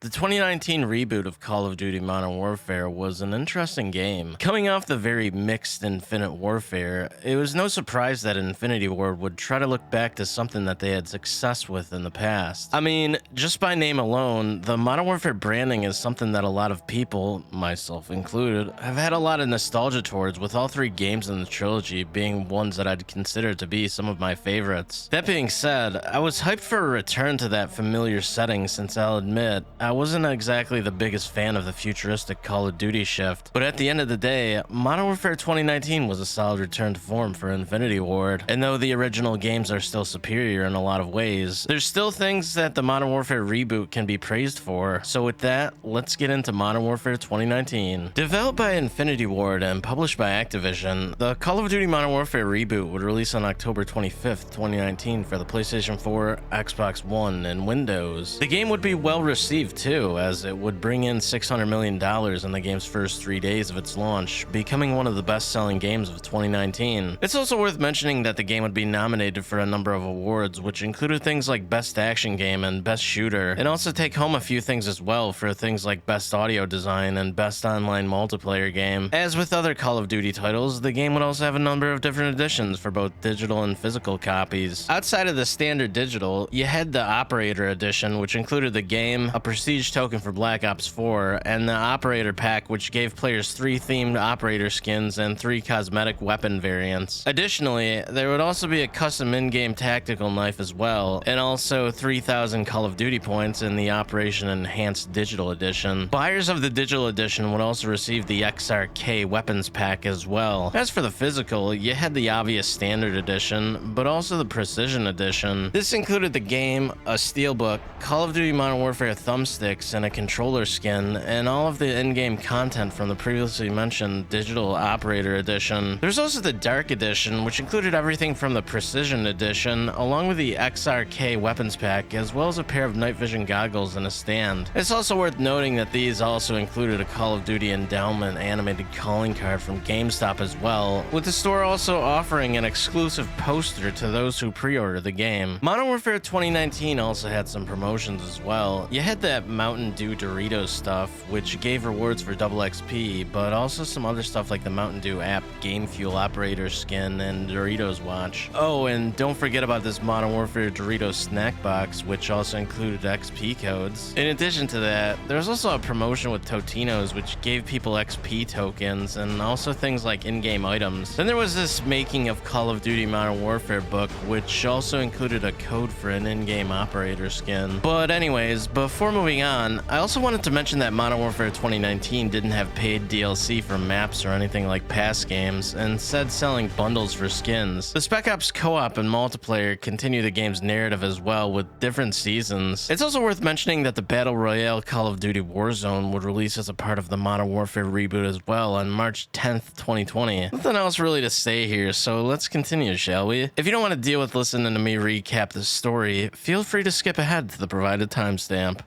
The 2019 reboot of Call of Duty Modern Warfare was an interesting game. Coming off the very mixed Infinite Warfare, it was no surprise that Infinity Ward would try to look back to something that they had success with in the past. I mean, just by name alone, the Modern Warfare branding is something that a lot of people, myself included, have had a lot of nostalgia towards, with all three games in the trilogy being ones that I'd consider to be some of my favorites. That being said, I was hyped for a return to that familiar setting, since I'll admit, I wasn't exactly the biggest fan of the futuristic Call of Duty shift, but at the end of the day, Modern Warfare 2019 was a solid return to form for Infinity Ward, and though the original games are still superior in a lot of ways, there's still things that the Modern Warfare reboot can be praised for. So with that, let's get into Modern Warfare 2019. Developed by Infinity Ward and published by Activision, the Call of Duty Modern Warfare reboot would release on October 25th, 2019 for the PlayStation 4, Xbox One, and Windows. The game would be well received too, as it would bring in $600 million in the game's first 3 days of its launch, becoming one of the best-selling games of 2019. It's also worth mentioning that the game would be nominated for a number of awards, which included things like Best Action Game and Best Shooter, and also take home a few things as well for things like Best Audio Design and Best Online Multiplayer Game. As with other Call of Duty titles, the game would also have a number of different editions for both digital and physical copies. Outside of the standard digital, you had the Operator Edition, which included the game, a prestige token for Black Ops 4, and the Operator Pack, which gave players 3 themed operator skins and 3 cosmetic weapon variants. Additionally, there would also be a custom in-game tactical knife as well, and also 3,000 Call of Duty points in the Operation Enhanced Digital Edition. Buyers of the Digital Edition would also receive the XRK Weapons Pack as well. As for the physical, you had the obvious Standard Edition, but also the Precision Edition. This included the game, a steelbook, Call of Duty Modern Warfare thumbsticks, and a controller skin, and all of the in-game content from the previously mentioned Digital Operator Edition. There's also the Dark Edition, which included everything from the Precision Edition, along with the XRK Weapons Pack, as well as a pair of night vision goggles and a stand. It's also worth noting that these also included a Call of Duty Endowment animated calling card from GameStop as well, with the store also offering an exclusive poster to those who pre-order the game. Modern Warfare 2019 also had some promotions as well. You had that Mountain Dew Doritos stuff, which gave rewards for double XP, but also some other stuff like the Mountain Dew app Game Fuel Operator skin and Doritos watch. Oh, and don't forget about this Modern Warfare Doritos snack box, which also included XP codes. In addition to that, there was also a promotion with Totino's, which gave people XP tokens and also things like in-game items. Then there was this Making of Call of Duty Modern Warfare book, which also included a code for an in-game operator skin. But anyways, before moving on, I also wanted to mention that Modern Warfare 2019 didn't have paid DLC for maps or anything like past games, and instead selling bundles for skins. The Spec Ops co-op and multiplayer continue the game's narrative as well, with different seasons. It's also worth mentioning that the Battle Royale Call of Duty Warzone would release as a part of the Modern Warfare reboot as well on March 10th, 2020. Nothing else really to say here, so let's continue, shall we? If you don't want to deal with listening to me recap the story, feel free to skip ahead to the provided timestamp.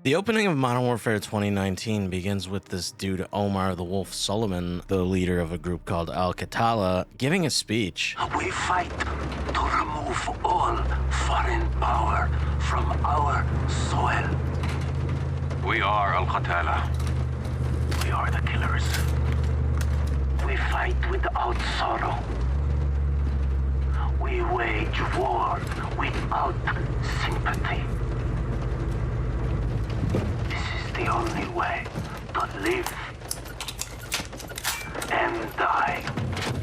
The opening of Modern Warfare 2019 begins with this dude Omar the Wolf Solomon, the leader of a group called Al-Qatala, giving a speech. We fight to remove all foreign power from our soil. We are Al-Qatala. We are the killers. We fight without sorrow. We wage war without sympathy. This is the only way to live and die.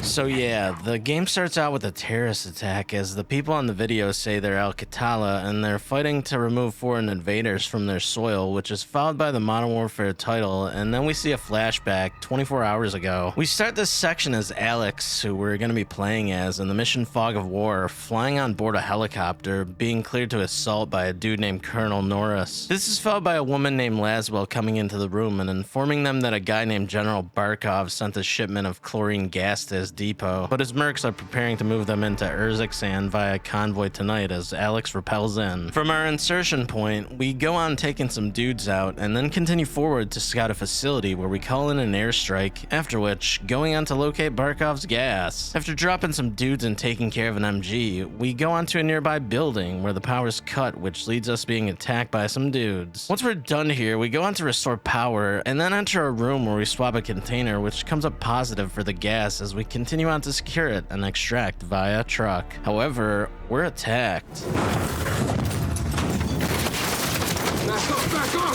So yeah, the game starts out with a terrorist attack as the people on the video say they're Al-Qatala and they're fighting to remove foreign invaders from their soil, which is followed by the Modern Warfare title, and then we see a flashback 24 hours ago. We start this section as Alex, who we're going to be playing as in the mission Fog of War, flying on board a helicopter, being cleared to assault by a dude named Colonel Norris. This is followed by a woman named Laswell coming into the room and informing them that a guy named General Barkov sent a shipment of chlorine gas to his depot, but his mercs are preparing to move them into Urzikstan via convoy tonight as Alex repels in. From our insertion point, we go on taking some dudes out and then continue forward to scout a facility where we call in an airstrike, after which, going on to locate Barkov's gas. After dropping some dudes and taking care of an MG, we go on to a nearby building where the power's cut, which leads us being attacked by some dudes. Once we're done here, we go on to restore power and then enter a room where we swap a container, which comes up positive for the gas as we continue on to secure it and extract via truck. However, we're attacked. Back up!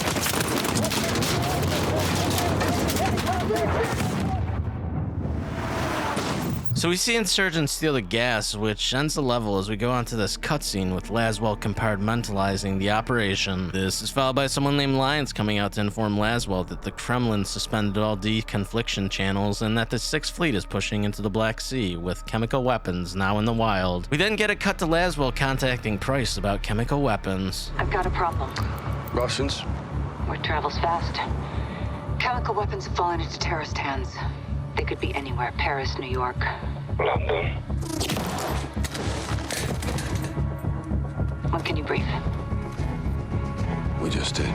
So we see insurgents steal the gas, which ends the level as we go on to this cutscene with Laswell compartmentalizing the operation. This is followed by someone named Lyons coming out to inform Laswell that the Kremlin suspended all deconfliction channels and that the Sixth Fleet is pushing into the Black Sea with chemical weapons now in the wild. We then get a cut to Laswell contacting Price about chemical weapons. I've got a problem. Russians? Word travels fast. Chemical weapons have fallen into terrorist hands. They could be anywhere. Paris, New York. London. When can you brief? We just did.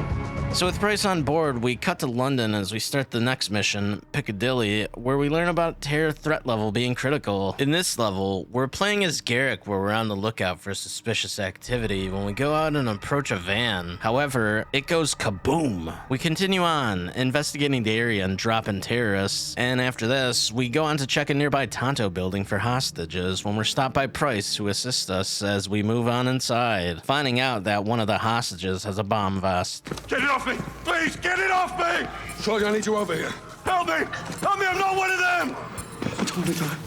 So with Price on board, we cut to London as we start the next mission, Piccadilly, where we learn about terror threat level being critical. In this level, we're playing as Garrick where we're on the lookout for suspicious activity when we go out and approach a van. However, it goes kaboom. We continue on, investigating the area and dropping terrorists, and after this, we go on to check a nearby Tonto building for hostages when we're stopped by Price who assists us as we move on inside, finding out that one of the hostages has a bomb vest. Get it off me! Please, get it off me! Soldier, I need you over here. Help me! Help me, I'm not one of them! I don't want to die.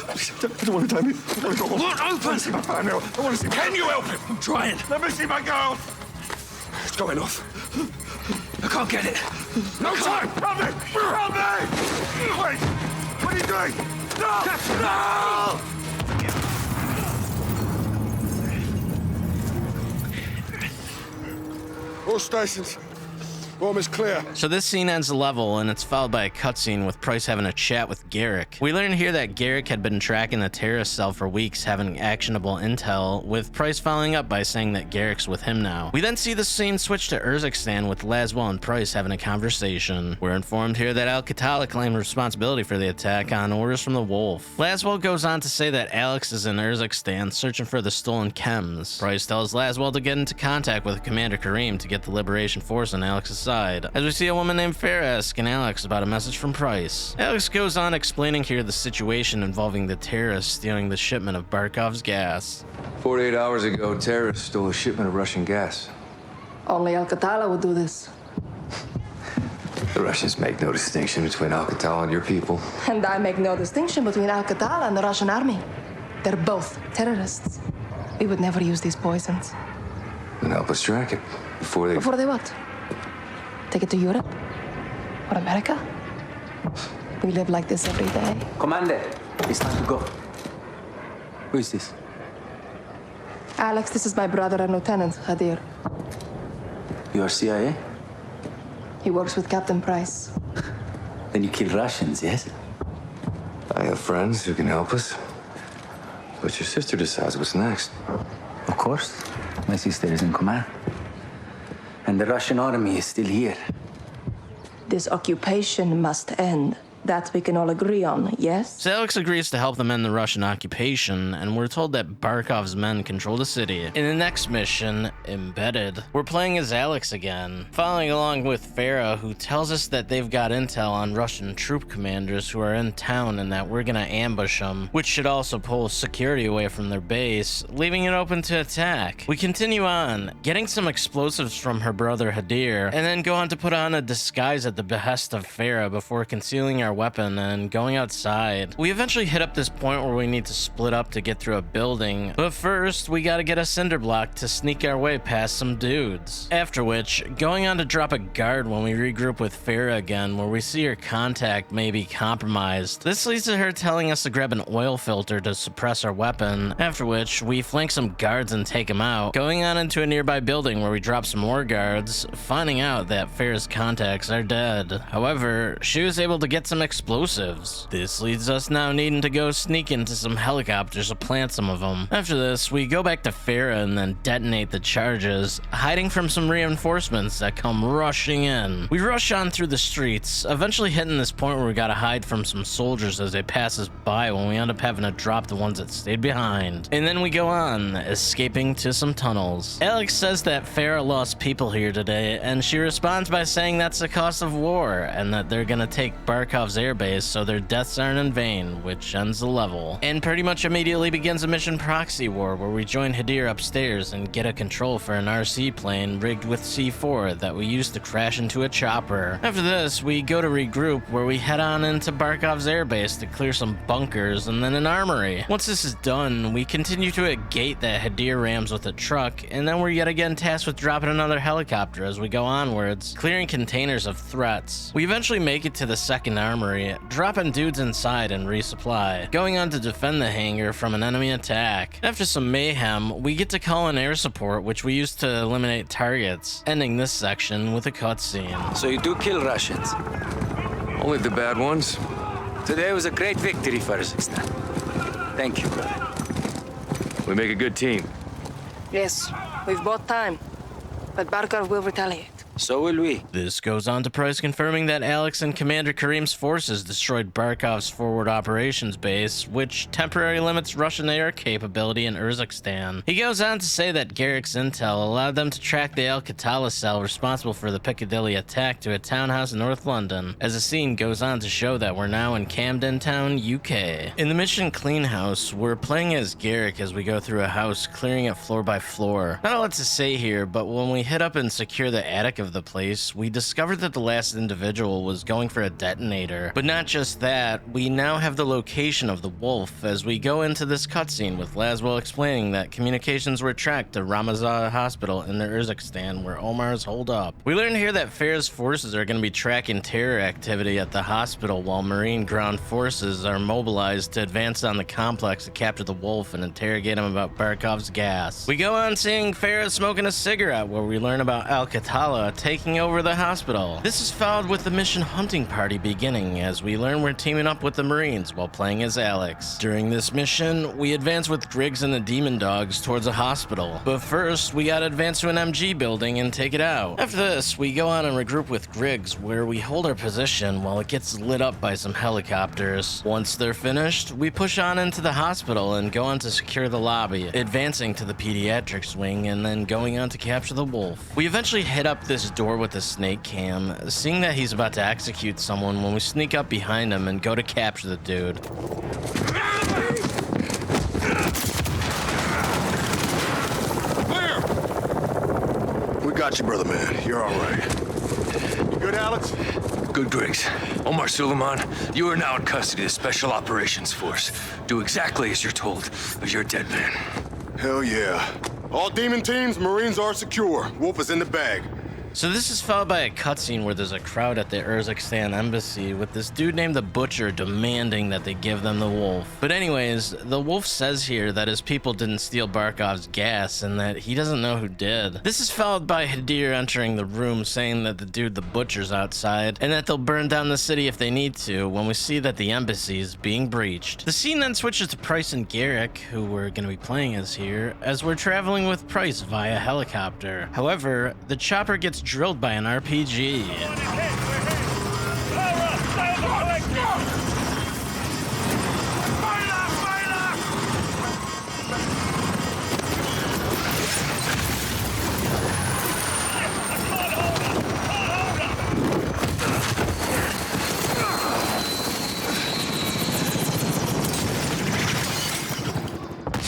Please, I don't want to die. I want to go home. Look, open! I want to see my family. I want to see my... Can you help him? I'm trying. Let me see my girl! It's going off. I can't get it. No time! Help me! Help me! Wait! What are you doing? No! No! All stations. Room is clear. So this scene ends the level, and it's followed by a cutscene with Price having a chat with Garrick. We learn here that Garrick had been tracking the terrorist cell for weeks, having actionable intel, with Price following up by saying that Garrick's with him now. We then see the scene switch to Urzikstan with Laswell and Price having a conversation. We're informed here that Al-Qatala claimed responsibility for the attack on orders from the Wolf. Laswell goes on to say that Alex is in Urzikstan searching for the stolen chems. Price tells Laswell to get into contact with Commander Kareem to get the Liberation Force on Alex's side, as we see a woman named Farah asking Alex about a message from Price. Alex goes on explaining here the situation involving the terrorists stealing the shipment of Barkov's gas. 48 hours ago, terrorists stole a shipment of Russian gas. Only Al-Qatala would do this. The Russians make no distinction between Al-Qatala and your people. And I make no distinction between Al-Qatala and the Russian army. They're both terrorists. We would never use these poisons. Then help us track it before they... Before they what? Take it to Europe? Or America? We live like this every day. Commander, it's time to go. Who is this? Alex, this is my brother and Lieutenant Hadir. You are CIA? He works with Captain Price. Then you kill Russians, yes? I have friends who can help us. But your sister decides what's next. Of course. My sister is in command. And the Russian army is still here. This occupation must end. That we can all agree on, yes? So Alex agrees to help them end the Russian occupation, and we're told that Barkov's men control the city. In the next mission, Embedded, we're playing as Alex again, following along with Farah, who tells us that they've got intel on Russian troop commanders who are in town and that we're gonna ambush them, which should also pull security away from their base, leaving it open to attack. We continue on, getting some explosives from her brother Hadir, and then go on to put on a disguise at the behest of Farah before concealing our weapon and going outside. We eventually hit up this point where we need to split up to get through a building, but first we gotta get a cinder block to sneak our way right past some dudes. After which, going on to drop a guard when we regroup with Farah again, where we see her contact may be compromised. This leads to her telling us to grab an oil filter to suppress our weapon, after which we flank some guards and take them out, going on into a nearby building where we drop some more guards, finding out that Farah's contacts are dead. However, she was able to get some explosives. This leads us now needing to go sneak into some helicopters to plant some of them. After this, we go back to Farah and then detonate the charges, hiding from some reinforcements that come rushing in. We rush on through the streets, eventually hitting this point where we gotta hide from some soldiers as they pass us by when we end up having to drop the ones that stayed behind. And then we go on, escaping to some tunnels. Alex says that Farah lost people here today, and she responds by saying that's the cost of war, and that they're gonna take Barkov's airbase so their deaths aren't in vain, which ends the level. And pretty much immediately begins a mission proxy war where we join Hadir upstairs and get a control for an RC plane rigged with C4 that we use to crash into a chopper. After this, we go to regroup where we head on into Barkov's airbase to clear some bunkers and then an armory. Once this is done, we continue to a gate that Hadir rams with a truck, and then we're yet again tasked with dropping another helicopter as we go onwards, clearing containers of threats. We eventually make it to the second armory, dropping dudes inside and resupply, going on to defend the hangar from an enemy attack. After some mayhem, we get to call in air support, which we use to eliminate targets, ending this section with a cutscene. So you do kill Russians. Only the bad ones. Today was a great victory for Kazakhstan. Thank you, brother. We make a good team. Yes, we've bought time. But Barkov will retaliate. So will we. This goes on to Price confirming that Alex and Commander Karim's forces destroyed Barkov's forward operations base, which temporarily limits Russian air capability in Urzikstan. He goes on to say that Garrick's intel allowed them to track the Al-Qatala cell responsible for the Piccadilly attack to a townhouse in North London, as the scene goes on to show that we're now in Camden Town, UK. In the mission Clean House, we're playing as Garrick as we go through a house, clearing it floor by floor. Not a lot to say here, but when we hit up and secure the attic of the place, we discovered that the last individual was going for a detonator. But not just that, we now have the location of the wolf as we go into this cutscene with Laswell explaining that communications were tracked to Ramazan Hospital in the Urzikstan where Omar's holed up. We learn here that Farah's forces are going to be tracking terror activity at the hospital while Marine ground forces are mobilized to advance on the complex to capture the wolf and interrogate him about Barkov's gas. We go on seeing Farah smoking a cigarette where we learn about Al-Qatala taking over the hospital. This is followed with the mission hunting party beginning as we learn we're teaming up with the Marines while playing as Alex. During this mission, we advance with Griggs and the Demon Dogs towards a hospital. But first, we gotta advance to an MG building and take it out. After this, we go on and regroup with Griggs where we hold our position while it gets lit up by some helicopters. Once they're finished, we push on into the hospital and go on to secure the lobby, advancing to the pediatrics wing and then going on to capture the wolf. We eventually hit up this door with a snake cam, seeing that he's about to execute someone when we sneak up behind him and go to capture the dude. We got you, brother man. You're all right. You good, Alex? Good, Griggs. Omar Suleiman, you are now in custody of the Special Operations Force. Do exactly as you're told, or you're a dead man. Hell yeah. All demon teams, Marines are secure. Wolf is in the bag. So this is followed by a cutscene where there's a crowd at the Urzikstan embassy with this dude named the Butcher demanding that they give them the wolf. But anyways, the wolf says here that his people didn't steal Barkov's gas and that he doesn't know who did. This is followed by Hadir entering the room saying that the dude the Butcher's outside and that they'll burn down the city if they need to when we see that the embassy is being breached. The scene then switches to Price and Garrick, who we're going to be playing as here, as we're traveling with Price via helicopter. However, the chopper gets drilled by an RPG.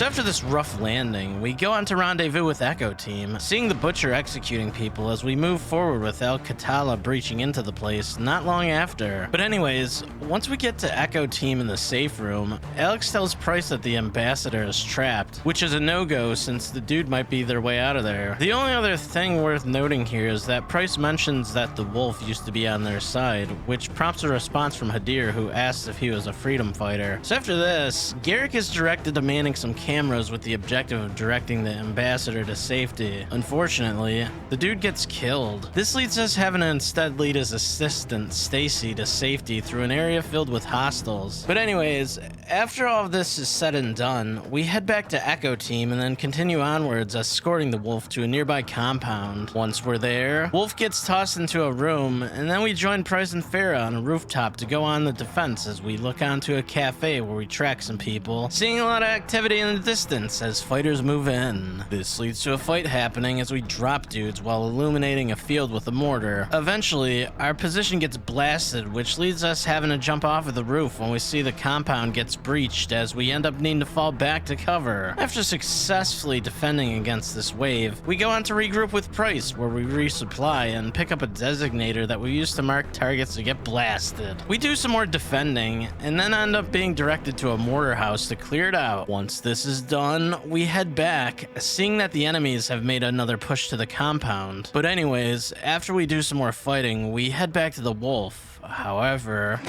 So after this rough landing, we go on to rendezvous with Echo Team, seeing the Butcher executing people as we move forward with Al-Qatala breaching into the place not long after. But anyways, once we get to Echo Team in the safe room, Alex tells Price that the ambassador is trapped, which is a no-go since the dude might be their way out of there. The only other thing worth noting here is that Price mentions that the wolf used to be on their side, which prompts a response from Hadir, who asks if he was a freedom fighter. So after this, Garrick is directed to manning some cameras with the objective of directing the ambassador to safety. Unfortunately, the dude gets killed. This leads us having to instead lead his assistant, Stacy, to safety through an area filled with hostiles. But anyways, after all of this is said and done, we head back to Echo Team and then continue onwards, escorting the wolf to a nearby compound. Once we're there, Wolf gets tossed into a room, and then we join Price and Farah on a rooftop to go on the defense as we look onto a cafe where we track some people, seeing a lot of activity in the distance as fighters move in. This leads to a fight happening as we drop dudes while illuminating a field with a mortar. Eventually, our position gets blasted, which leads us having to jump off of the roof when we see the compound gets breached as we end up needing to fall back to cover. After successfully defending against this wave, we go on to regroup with Price, where we resupply and pick up a designator that we use to mark targets to get blasted. We do some more defending and then end up being directed to a mortar house to clear it out. Once this is done, we head back, seeing that the enemies have made another push to the compound. But anyways, after we do some more fighting, we head back to the wolf. However...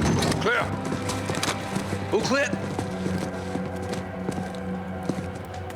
Clear! Who clear?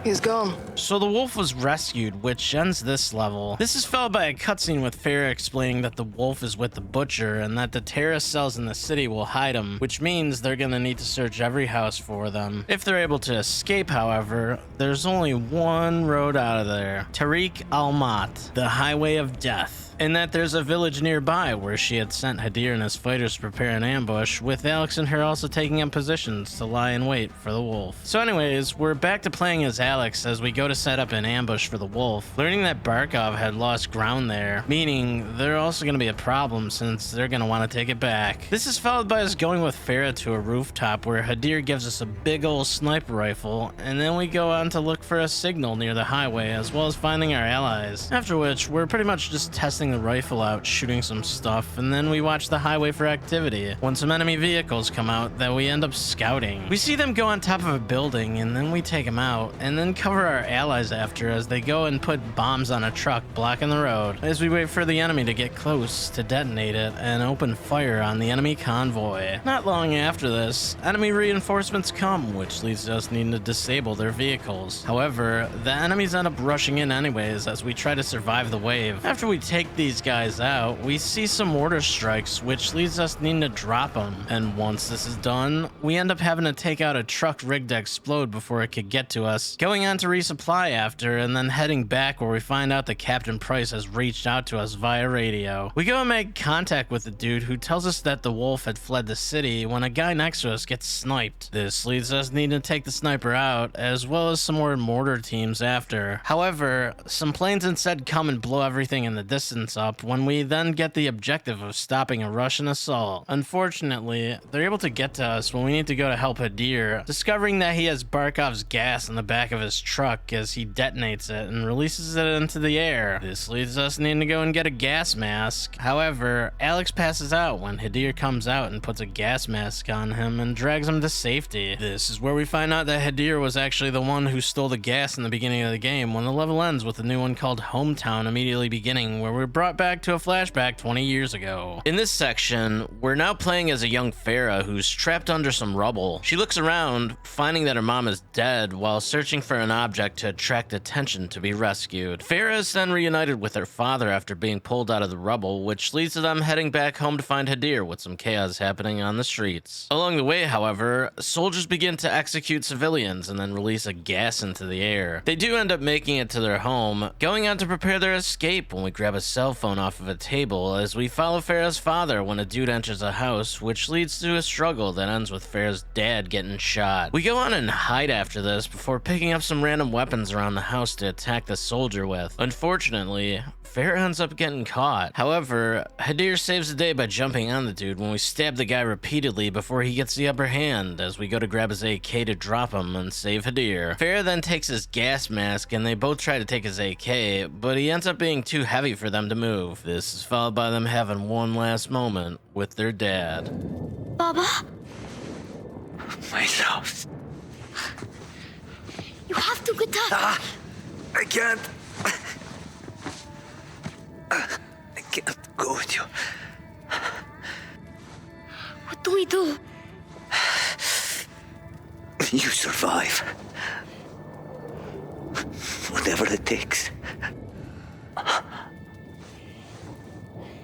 He's gone. So the wolf was rescued, which ends this level. This is followed by a cutscene with Farah explaining that the wolf is with the Butcher and that the terrorist cells in the city will hide him, which means they're gonna need to search every house for them. If they're able to escape, however, there's only one road out of there. Tariq al-Mat, the highway of death. And that there's a village nearby where she had sent Hadir and his fighters to prepare an ambush, with Alex and her also taking up positions to lie in wait for the wolf. So anyways, we're back to playing as Alex as we go to set up an ambush for the wolf, learning that Barkov had lost ground there, meaning they're also going to be a problem since they're going to want to take it back. This is followed by us going with Farah to a rooftop where Hadir gives us a big old sniper rifle, and then we go on to look for a signal near the highway as well as finding our allies. After which, we're pretty much just testing the rifle out, shooting some stuff, and then we watch the highway for activity when some enemy vehicles come out that we end up scouting. We see them go on top of a building, and then we take them out and then cover our allies after as they go and put bombs on a truck blocking the road as we wait for the enemy to get close to detonate it and open fire on the enemy convoy. Not long after this, enemy reinforcements come, which leads to us needing to disable their vehicles. However, the enemies end up rushing in anyways as we try to survive the wave. After we take these guys out, we see some mortar strikes, which leads us needing to drop them. And once this is done, we end up having to take out a truck rigged to explode before it could get to us, going on to resupply after, and then heading back where we find out that Captain Price has reached out to us via radio. We go and make contact with the dude who tells us that the wolf had fled the city when a guy next to us gets sniped. This leads us needing to take the sniper out, as well as some more mortar teams after. However, some planes instead come and blow everything in the distance up when we then get the objective of stopping a Russian assault. Unfortunately, they're able to get to us when we need to go to help Hadir, discovering that he has Barkov's gas in the back of his truck as he detonates it and releases it into the air. This leads us needing to go and get a gas mask. However, Alex passes out when Hadir comes out and puts a gas mask on him and drags him to safety. This is where we find out that Hadir was actually the one who stole the gas in the beginning of the game, when the level ends with a new one called Hometown immediately beginning, where we're brought back to a flashback 20 years ago. In this section, we're now playing as a young Farah who's trapped under some rubble. She looks around, finding that her mom is dead while searching for an object to attract attention to be rescued. Farah is then reunited with her father after being pulled out of the rubble, which leads to them heading back home to find Hadir with some chaos happening on the streets. Along the way, however, soldiers begin to execute civilians and then release a gas into the air. They do end up making it to their home, going on to prepare their escape when we grab a cell cell phone off of a table as we follow Farah's father when a dude enters a house, which leads to a struggle that ends with Farah's dad getting shot. We go on and hide after this before picking up some random weapons around the house to attack the soldier with. Unfortunately, Farah ends up getting caught. However, Hadir saves the day by jumping on the dude when we stab the guy repeatedly before he gets the upper hand as we go to grab his AK to drop him and save Hadir. Farah then takes his gas mask and they both try to take his AK, but he ends up being too heavy for them to move. This is followed by them having one last moment with their dad. Baba? My love. You have to get up. I can't. I can't go with you. What do we do? You survive. Whatever it takes.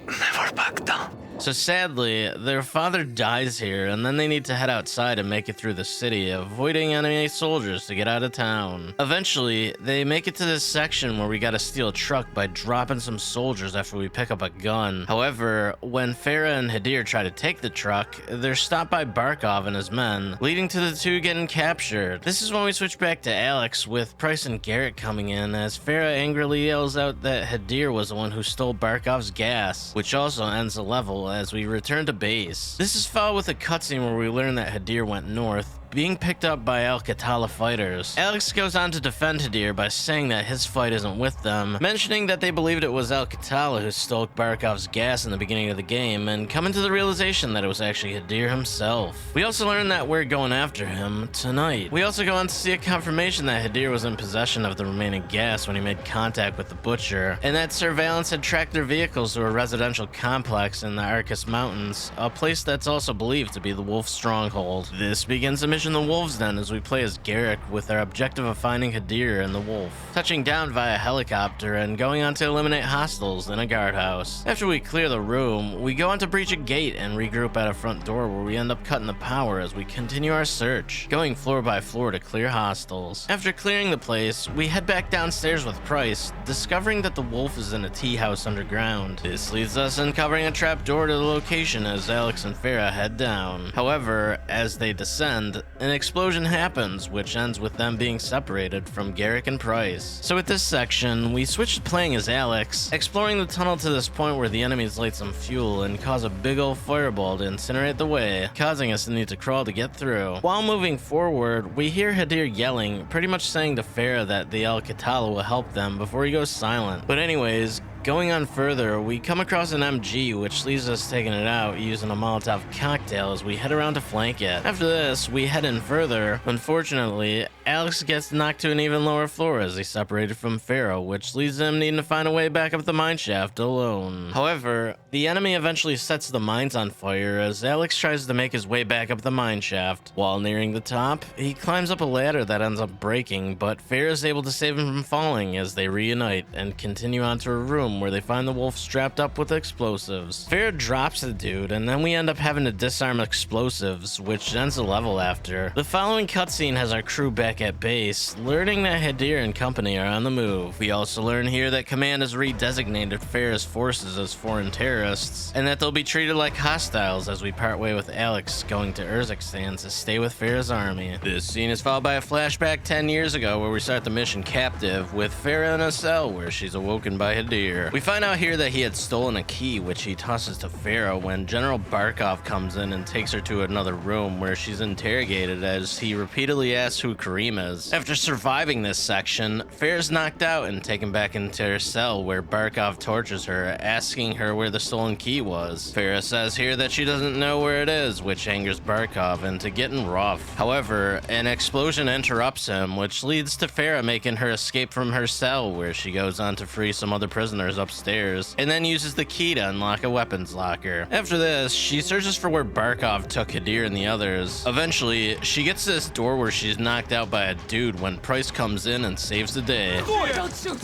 Never back down. So sadly, their father dies here, and then they need to head outside and make it through the city, avoiding enemy soldiers to get out of town. Eventually, they make it to this section where we gotta steal a truck by dropping some soldiers after we pick up a gun. However, when Farah and Hadir try to take the truck, they're stopped by Barkov and his men, leading to the two getting captured. This is when we switch back to Alex, with Price and Garrett coming in, as Farah angrily yells out that Hadir was the one who stole Barkov's gas, which also ends the level as we return to base. This is followed with a cutscene where we learn that Hadir went north, being picked up by Al-Qatala fighters. Alex goes on to defend Hadir by saying that his fight isn't with them, mentioning that they believed it was Al-Qatala who stole Barkov's gas in the beginning of the game, and coming to the realization that it was actually Hadir himself. We also learn that we're going after him tonight. We also go on to see a confirmation that Hadir was in possession of the remaining gas when he made contact with the Butcher, and that surveillance had tracked their vehicles to a residential complex in the Arcus Mountains, a place that's also believed to be the Wolf Stronghold. This begins the mission The Wolves Den as we play as Garrick with our objective of finding Hadir and the Wolf, touching down via helicopter and going on to eliminate hostiles in a guardhouse. After we clear the room, we go on to breach a gate and regroup at a front door where we end up cutting the power as we continue our search, going floor by floor to clear hostiles. After clearing the place, we head back downstairs with Price, discovering that the Wolf is in a tea house underground. This leads us uncovering a trap door to the location as Alex and Farah head down. However, as they descend, an explosion happens, which ends with them being separated from Garrick and Price. So with this section, we switch to playing as Alex, exploring the tunnel to this point where the enemies light some fuel and cause a big old fireball to incinerate the way, causing us to need to crawl to get through. While moving forward, we hear Hadir yelling, pretty much saying to Farah that the Al-Qatala will help them before he goes silent. But anyways, going on further, we come across an MG, which leaves us taking it out using a Molotov cocktail as we head around to flank it. After this, we head in further. Unfortunately, Alex gets knocked to an even lower floor as he's separated from Farah, which leaves him needing to find a way back up the mineshaft alone. However, the enemy eventually sets the mines on fire as Alex tries to make his way back up the mineshaft. While nearing the top, he climbs up a ladder that ends up breaking, but Farah is able to save him from falling as they reunite and continue onto a room where they find the Wolf strapped up with explosives. Farah drops the dude, and then we end up having to disarm explosives, which ends the level after. The following cutscene has our crew back at base, learning that Hadir and company are on the move. We also learn here that Command has redesignated Farah's forces as foreign terrorists, and that they'll be treated like hostiles as we part way with Alex going to Urzikstan to stay with Farah's army. This scene is followed by a flashback 10 years ago where we start the mission captive with Farah in a cell where she's awoken by Hadir. We find out here that he had stolen a key which he tosses to Farah when General Barkov comes in and takes her to another room where she's interrogated as he repeatedly asks who Kareem is. After surviving this section, Farah's knocked out and taken back into her cell where Barkov tortures her, asking her where the stolen key was. Farah says here that she doesn't know where it is, which angers Barkov into getting rough. However, an explosion interrupts him, which leads to Farah making her escape from her cell where she goes on to free some other prisoners upstairs, and then uses the key to unlock a weapons locker. After this, she searches for where Barkov took Hadir and the others. Eventually, she gets to this door where she's knocked out by a dude when Price comes in and saves the day. Don't shoot!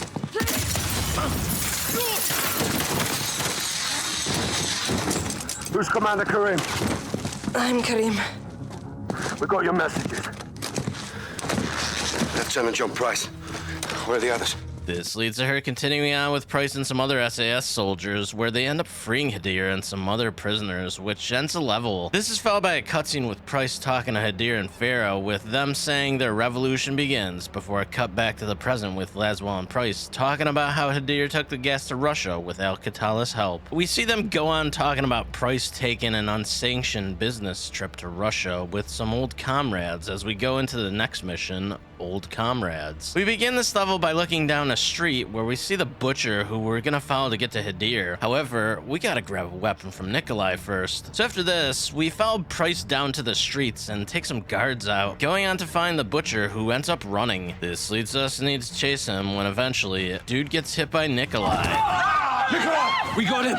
Who's Commander Kareem? I'm Kareem. We got your messages. Lieutenant John Price. Where are the others? This leads to her continuing on with Price and some other SAS soldiers, where they end up freeing Hadir and some other prisoners, which ends a level. This is followed by a cutscene with Price talking to Hadir and Farah, with them saying their revolution begins, before a cut back to the present with Laswell and Price talking about how Hadir took the gas to Russia with Al-Qatala's help. We see them go on talking about Price taking an unsanctioned business trip to Russia with some old comrades as we go into the next mission, Old Comrades. We begin this level by looking down a street where we see the butcher who we're gonna follow to get to Hadir. However, we gotta grab a weapon from Nikolai first. So after this, we follow Price down to the streets and take some guards out, going on to find the butcher who ends up running. This leads us to need to chase him when eventually, dude gets hit by Nikolai. Nikolai! We got him!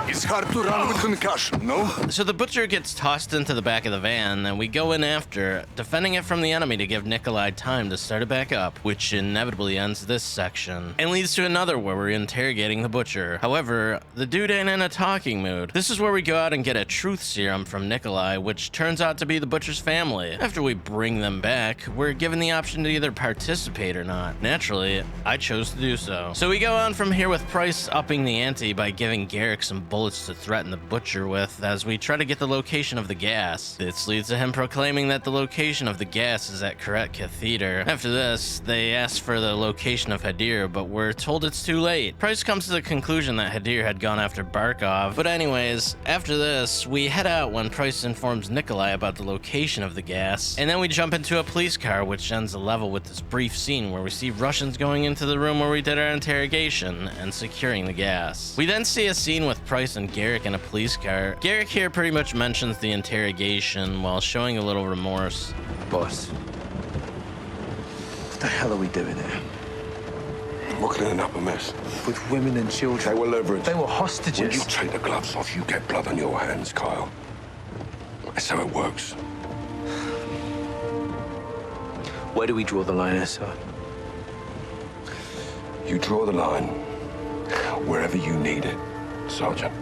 It's hard to run with concussion, no? So the butcher gets tossed into the back of the van, and we go in after, defending it from the enemy to give Nikolai time to start it back up, which inevitably ends this section, and leads to another where we're interrogating the butcher. However, the dude ain't in a talking mood. This is where we go out and get a truth serum from Nikolai, which turns out to be the butcher's family. After we bring them back, we're given the option to either participate or not. Naturally, I chose to do so. So we go on from here with Price upping the ante by giving Garrick some bullets to threaten the butcher with as we try to get the location of the gas. This leads to him proclaiming that the location of the gas is at Karetka Theater. After this, they ask for the location of Hadir, but we're told it's too late. Price comes to the conclusion that Hadir had gone after Barkov, but anyways, after this, we head out when Price informs Nikolai about the location of the gas, and then we jump into a police car, which ends the level with this brief scene where we see Russians going into the room where we did our interrogation and securing the gas. We then see a scene with Price and Garrick in a police car. Garrick here pretty much mentions the interrogation while showing a little remorse. Boss, what the hell are we doing here? We're cleaning up a mess. With women and children. They were leveraged. They were When hostages. you take the gloves off, you get blood on your hands, Kyle. That's how it works. Where do we draw the line, sir? You draw the line wherever you need it, Sergeant.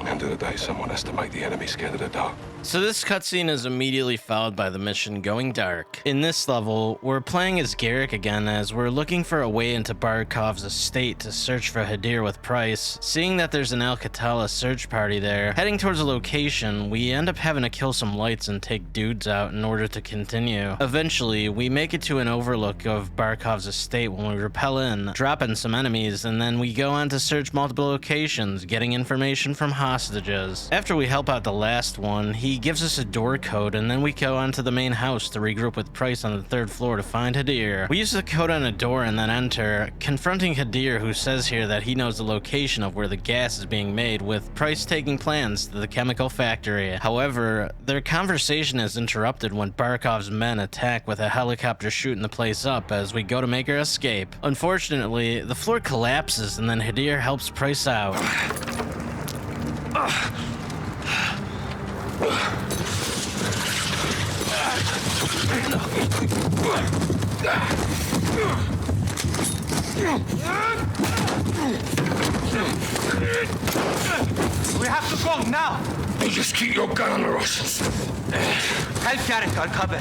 End of the day, someone has to make the enemy scared of the dark. So this cutscene is immediately followed by the mission Going Dark. In this level, we're playing as Garrick again as we're looking for a way into Barkov's estate to search for Hadir with Price. Seeing that there's an Al-Qatala search party there, heading towards a location, we end up having to kill some lights and take dudes out in order to continue. Eventually, we make it to an overlook of Barkov's estate when we rappel in, dropping some enemies, and then we go on to search multiple locations, getting information from hostages. After we help out the last one, he gives us a door code, and then we go onto the main house to regroup with Price on the 3rd floor to find Hadir. We use the code on a door and then enter, confronting Hadir, who says here that he knows the location of where the gas is being made, with Price taking plans to the chemical factory. However, their conversation is interrupted when Barkov's men attack with a helicopter shooting the place up as we go to make our escape. Unfortunately, the floor collapses and then Hadir helps Price out. We have to go now. You just keep your gun on the Russians. Help Garrick uncover.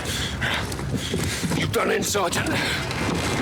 You done in, Sergeant?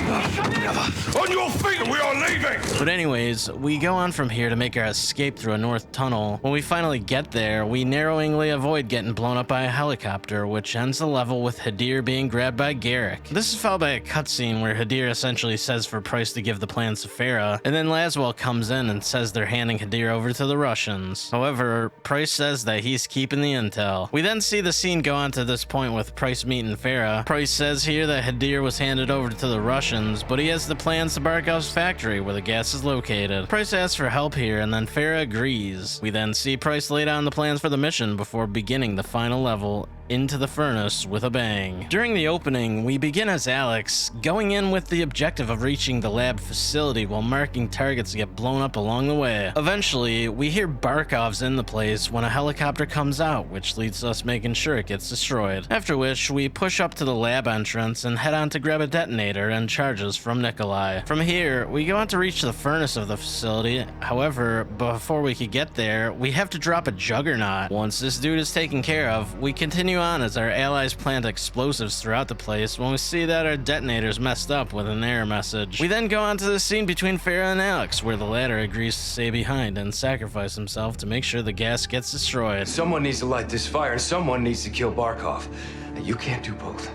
On your feet, we are leaving! But anyways, we go on from here to make our escape through a north tunnel. When we finally get there, we narrowingly avoid getting blown up by a helicopter, which ends the level with Hadir being grabbed by Garrick. This is followed by a cutscene where Hadir essentially says for Price to give the plans to Farah, and then Laswell comes in and says they're handing Hadir over to the Russians. However, Price says that he's keeping the intel. We then see the scene go on to this point with Price meeting Farah. Price says here that Hadir was handed over to the Russians, but he has the plans to Barkov's factory where the gas is located. Price asks for help here, and then Farah agrees. We then see Price lay down the plans for the mission before beginning the final level, into the furnace with a bang. During the opening, we begin as Alex, going in with the objective of reaching the lab facility while marking targets to get blown up along the way. Eventually, we hear Barkov's in the place when a helicopter comes out, which leads to us making sure it gets destroyed. After which, we push up to the lab entrance and head on to grab a detonator and charges from Nikolai. From here, we go on to reach the furnace of the facility. However, before we could get there, we have to drop a juggernaut. Once this dude is taken care of, we continue continue on as our allies plant explosives throughout the place when we see that our detonators messed up with an error message. We then go on to the scene between Farah and Alex, where the latter agrees to stay behind and sacrifice himself to make sure the gas gets destroyed. Someone needs to light this fire, and someone needs to kill Barkov. And you can't do both.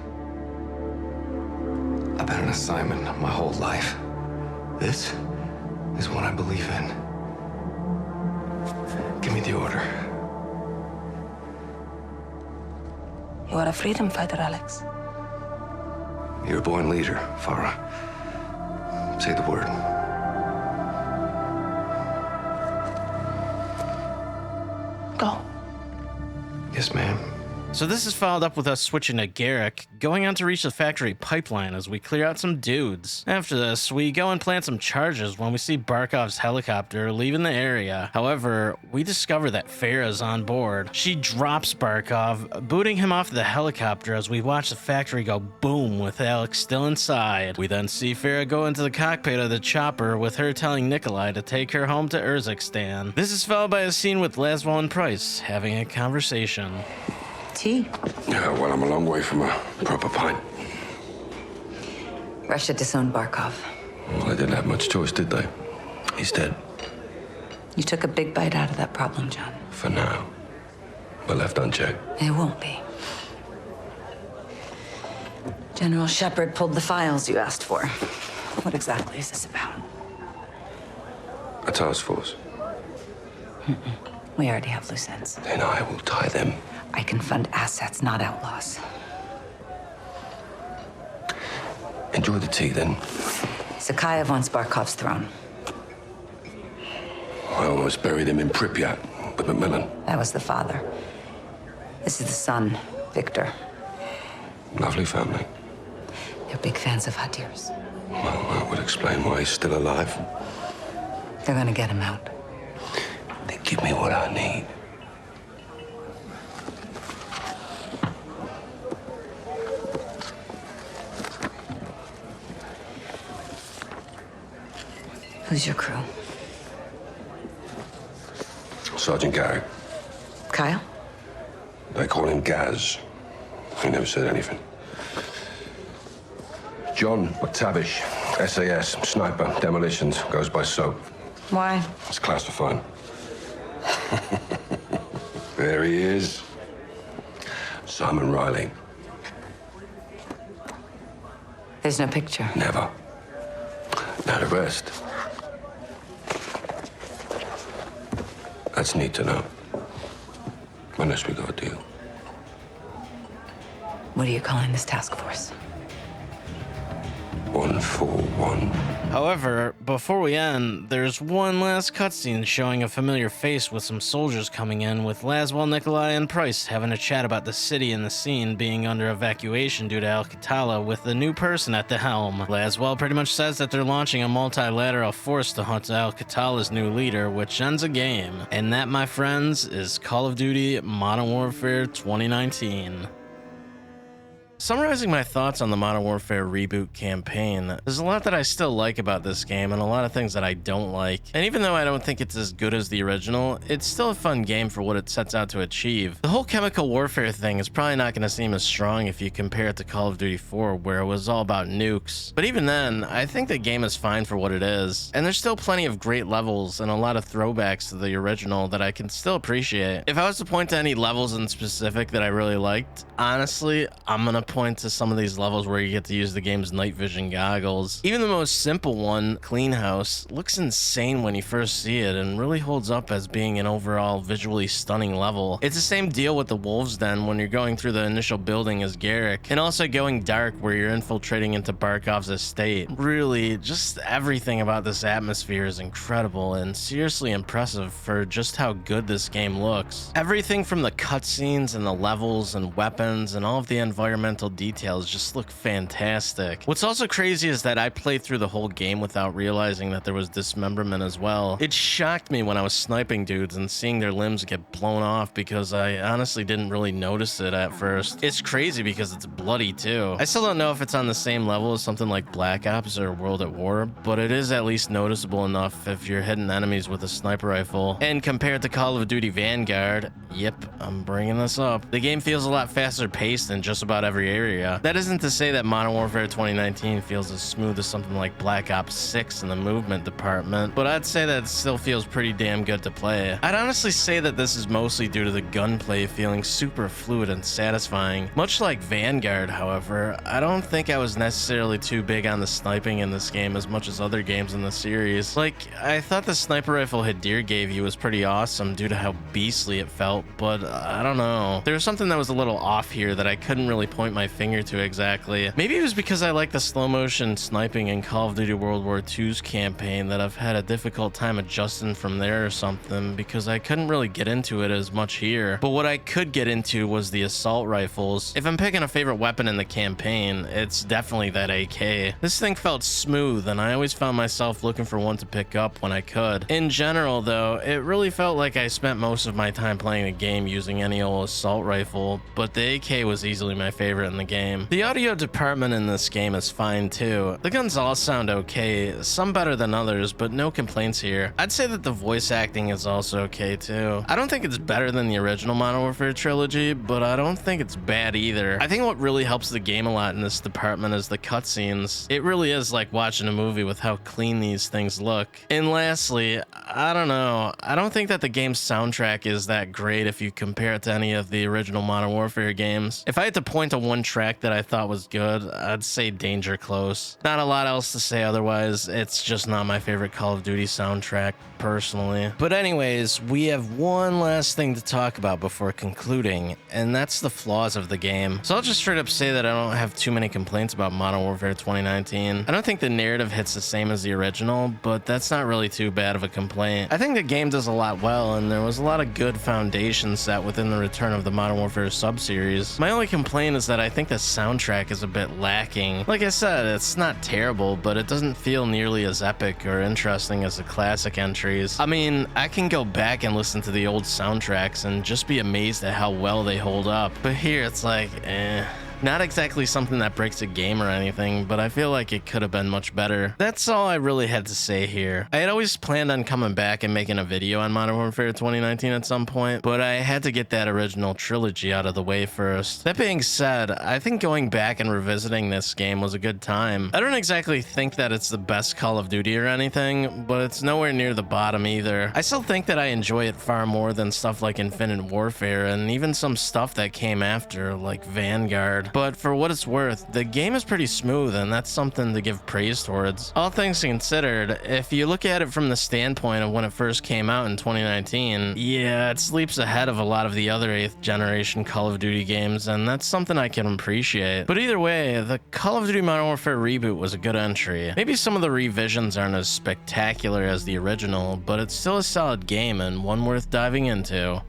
I've had an assignment my whole life. This is what I believe in. Give me the order. You are a freedom fighter, Alex. You're a born leader, Farah. Say the word. Go. Yes, ma'am. So this is followed up with us switching to Garrick, going on to reach the factory pipeline as we clear out some dudes. After this, we go and plant some charges when we see Barkov's helicopter leaving the area. However, we discover that Farah's on board. She drops Barkov, booting him off the helicopter as we watch the factory go boom with Alex still inside. We then see Farah go into the cockpit of the chopper with her telling Nikolai to take her home to Urzikstan. This is followed by a scene with Laswell and Price having a conversation. Tea. Yeah, well, I'm a long way from a proper pint. Russia disowned Barkov. Well, they didn't have much choice, did they? He's dead. You took a big bite out of that problem, John. For now. But left unchecked. It won't be. General Shepard pulled the files you asked for. What exactly is this about? A task force. We already have loose ends. Then I will tie them. I can fund assets, not outlaws. Enjoy the tea, then. Sakayev wants Barkov's throne. I almost buried him in Pripyat with Macmillan. That was the father. This is the son, Victor. Lovely family. They're big fans of Hadir's. Well, that would explain why he's still alive. They're gonna get him out. They give me what I need. Who's your crew? Sergeant Garrick. Kyle? They call him Gaz. He never said anything. John McTavish, SAS, sniper, demolitions, goes by SOAP. Why? It's classified. There he is. Simon Riley. There's no picture. Never. Now the rest. That's neat to know. Unless we got a deal. What are you calling this task force? 141. However, before we end, there's one last cutscene showing a familiar face with some soldiers coming in, with Laswell, Nikolai, and Price having a chat about the city and the scene being under evacuation due to Al-Qatala with the new person at the helm. Laswell pretty much says that they're launching a multilateral force to hunt Al-Qatala's new leader, which ends a game. And that, my friends, is Call of Duty Modern Warfare 2019. Summarizing my thoughts on the Modern Warfare reboot campaign, there's a lot that I still like about this game and a lot of things that I don't like. And even though I don't think it's as good as the original, it's still a fun game for what it sets out to achieve. The whole chemical warfare thing is probably not going to seem as strong if you compare it to Call of Duty 4, where it was all about nukes. But even then, I think the game is fine for what it is. And there's still plenty of great levels and a lot of throwbacks to the original that I can still appreciate. If I was to point to any levels in specific that I really liked, honestly, I'm gonna point to some of these levels where you get to use the game's night vision goggles. Even the most simple one, Clean House, looks insane when you first see it and really holds up as being an overall visually stunning level. It's the same deal with the Wolves Den when you're going through the initial building as Garrick, and also Going Dark where you're infiltrating into Barkov's estate. Really, just everything about this atmosphere is incredible and seriously impressive for just how good this game looks. Everything from the cutscenes and the levels and weapons and all of the environmental environmental details just look fantastic. What's also crazy is that I played through the whole game without realizing that there was dismemberment as well. It shocked me when I was sniping dudes and seeing their limbs get blown off because I honestly didn't really notice it at first. It's crazy because it's bloody too. I still don't know if it's on the same level as something like Black Ops or World at War, but it is at least noticeable enough if you're hitting enemies with a sniper rifle. And compared to Call of Duty Vanguard, yep, I'm bringing this up, the game feels a lot faster paced in just about every area. That isn't to say that Modern Warfare 2019 feels as smooth as something like Black Ops 6 in the movement department, but I'd say that it still feels pretty damn good to play. I'd honestly say that this is mostly due to the gunplay feeling super fluid and satisfying. Much like Vanguard, however, I don't think I was necessarily too big on the sniping in this game as much as other games in the series. Like, I thought the sniper rifle Hadir gave you was pretty awesome due to how beastly it felt, but I don't know. There was something that was a little off here that I couldn't really point my finger to exactly. Maybe it was because I like the slow motion sniping in Call of Duty World War II's campaign that I've had a difficult time adjusting from there or something, because I couldn't really get into it as much here. But what I could get into was the assault rifles. If I'm picking a favorite weapon in the campaign, it's definitely that AK. This thing felt smooth, and I always found myself looking for one to pick up when I could. In general, though, it really felt like I spent most of my time playing the game using any old assault rifle, but the AK was easily my favorite in the game. The audio department in this game is fine too. The guns all sound okay, some better than others, but no complaints here. I'd say that the voice acting is also okay too. I don't think it's better than the original Modern Warfare trilogy, but I don't think it's bad either. I think what really helps the game a lot in this department is the cutscenes. It really is like watching a movie with how clean these things look. And lastly, I don't know. I don't think that the game's soundtrack is that great if you compare it to any of the original Modern Warfare games. If I had to point to one track that I thought was good, I'd say Danger Close. Not a lot else to say otherwise. It's just not my favorite Call of Duty soundtrack, personally. But anyways, we have one last thing to talk about before concluding, and that's the flaws of the game. So I'll just straight up say that I don't have too many complaints about Modern Warfare 2019. I don't think the narrative hits the same as the original, but that's not really too bad of a complaint. I think the game does a lot well, and there was a lot of good foundation set within the return of the Modern Warfare sub-series. My only complaint is that I think the soundtrack is a bit lacking. Like I said, it's not terrible, but it doesn't feel nearly as epic or interesting as the classic entries. I mean, I can go back and listen to the old soundtracks and just be amazed at how well they hold up, but here it's like, Not exactly something that breaks a game or anything, but I feel like it could have been much better. That's all I really had to say here. I had always planned on coming back and making a video on Modern Warfare 2019 at some point, but I had to get that original trilogy out of the way first. That being said, I think going back and revisiting this game was a good time. I don't exactly think that it's the best Call of Duty or anything, but it's nowhere near the bottom either. I still think that I enjoy it far more than stuff like Infinite Warfare and even some stuff that came after, like Vanguard. But for what it's worth, the game is pretty smooth, and that's something to give praise towards. All things considered, if you look at it from the standpoint of when it first came out in 2019, yeah, it sleeps ahead of a lot of the other 8th generation Call of Duty games, and that's something I can appreciate. But either way, the Call of Duty Modern Warfare reboot was a good entry. Maybe some of the revisions aren't as spectacular as the original, but it's still a solid game and one worth diving into.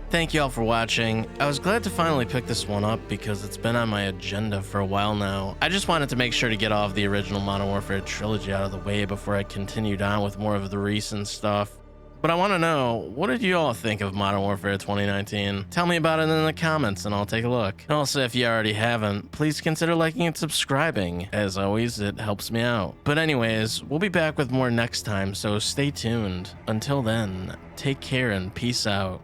Thank you all for watching. I was glad to finally pick this one up because it's been on my agenda for a while now. I just wanted to make sure to get all of the original Modern Warfare trilogy out of the way before I continued on with more of the recent stuff. But I want to know, what did you all think of Modern Warfare 2019? Tell me about it in the comments and I'll take a look. And also, if you already haven't, please consider liking and subscribing. As always, it helps me out. But anyways, we'll be back with more next time, so stay tuned. Until then, take care and peace out.